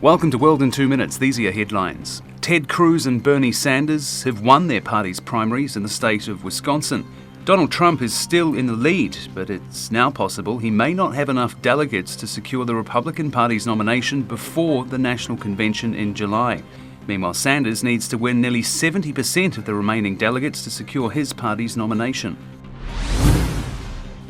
Welcome to World in 2 Minutes. These are your headlines. Ted Cruz and Bernie Sanders have won their party's primaries in the state of Wisconsin. Donald Trump is still in the lead, but it's now possible he may not have enough delegates to secure the Republican Party's nomination before the national convention in July. Meanwhile, Sanders needs to win nearly 70% of the remaining delegates to secure his party's nomination.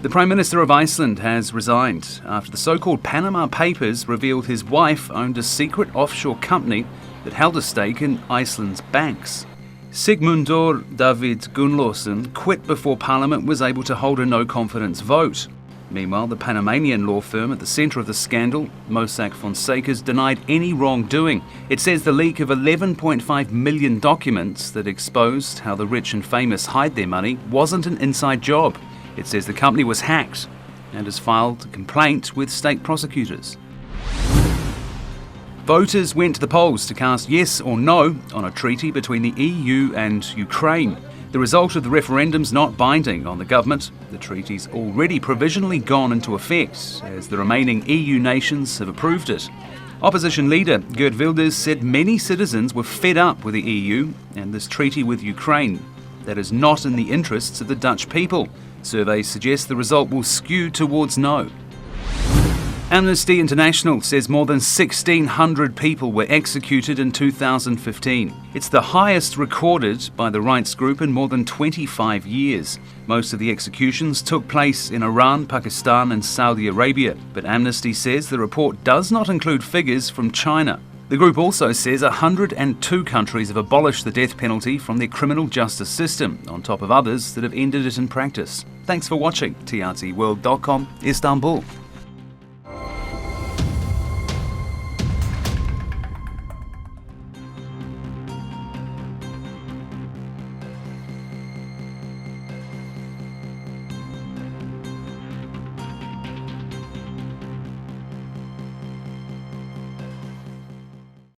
The Prime Minister of Iceland has resigned after the so-called Panama Papers revealed his wife owned a secret offshore company that held a stake in Iceland's banks. Sigmundur David Gunnlaugsson quit before Parliament was able to hold a no-confidence vote. Meanwhile, the Panamanian law firm at the centre of the scandal, Mossack Fonseca, has denied any wrongdoing. It says the leak of 11.5 million documents that exposed how the rich and famous hide their money wasn't an inside job. It says the company was hacked and has filed a complaint with state prosecutors. Voters went to the polls to cast yes or no on a treaty between the EU and Ukraine. The result of the referendum's not binding on the government. The treaty's already provisionally gone into effect, as the remaining EU nations have approved it. Opposition leader Geert Wilders said many citizens were fed up with the EU and this treaty with Ukraine. That is not in the interests of the Dutch people. Surveys suggest the result will skew towards no. Amnesty International says more than 1,600 people were executed in 2015. It's the highest recorded by the rights group in more than 25 years. Most of the executions took place in Iran, Pakistan and Saudi Arabia, but Amnesty says the report does not include figures from China. The group also says 102 countries have abolished the death penalty from their criminal justice system, on top of others that have ended it in practice. Thanks for watching. TRTworld.com, Istanbul.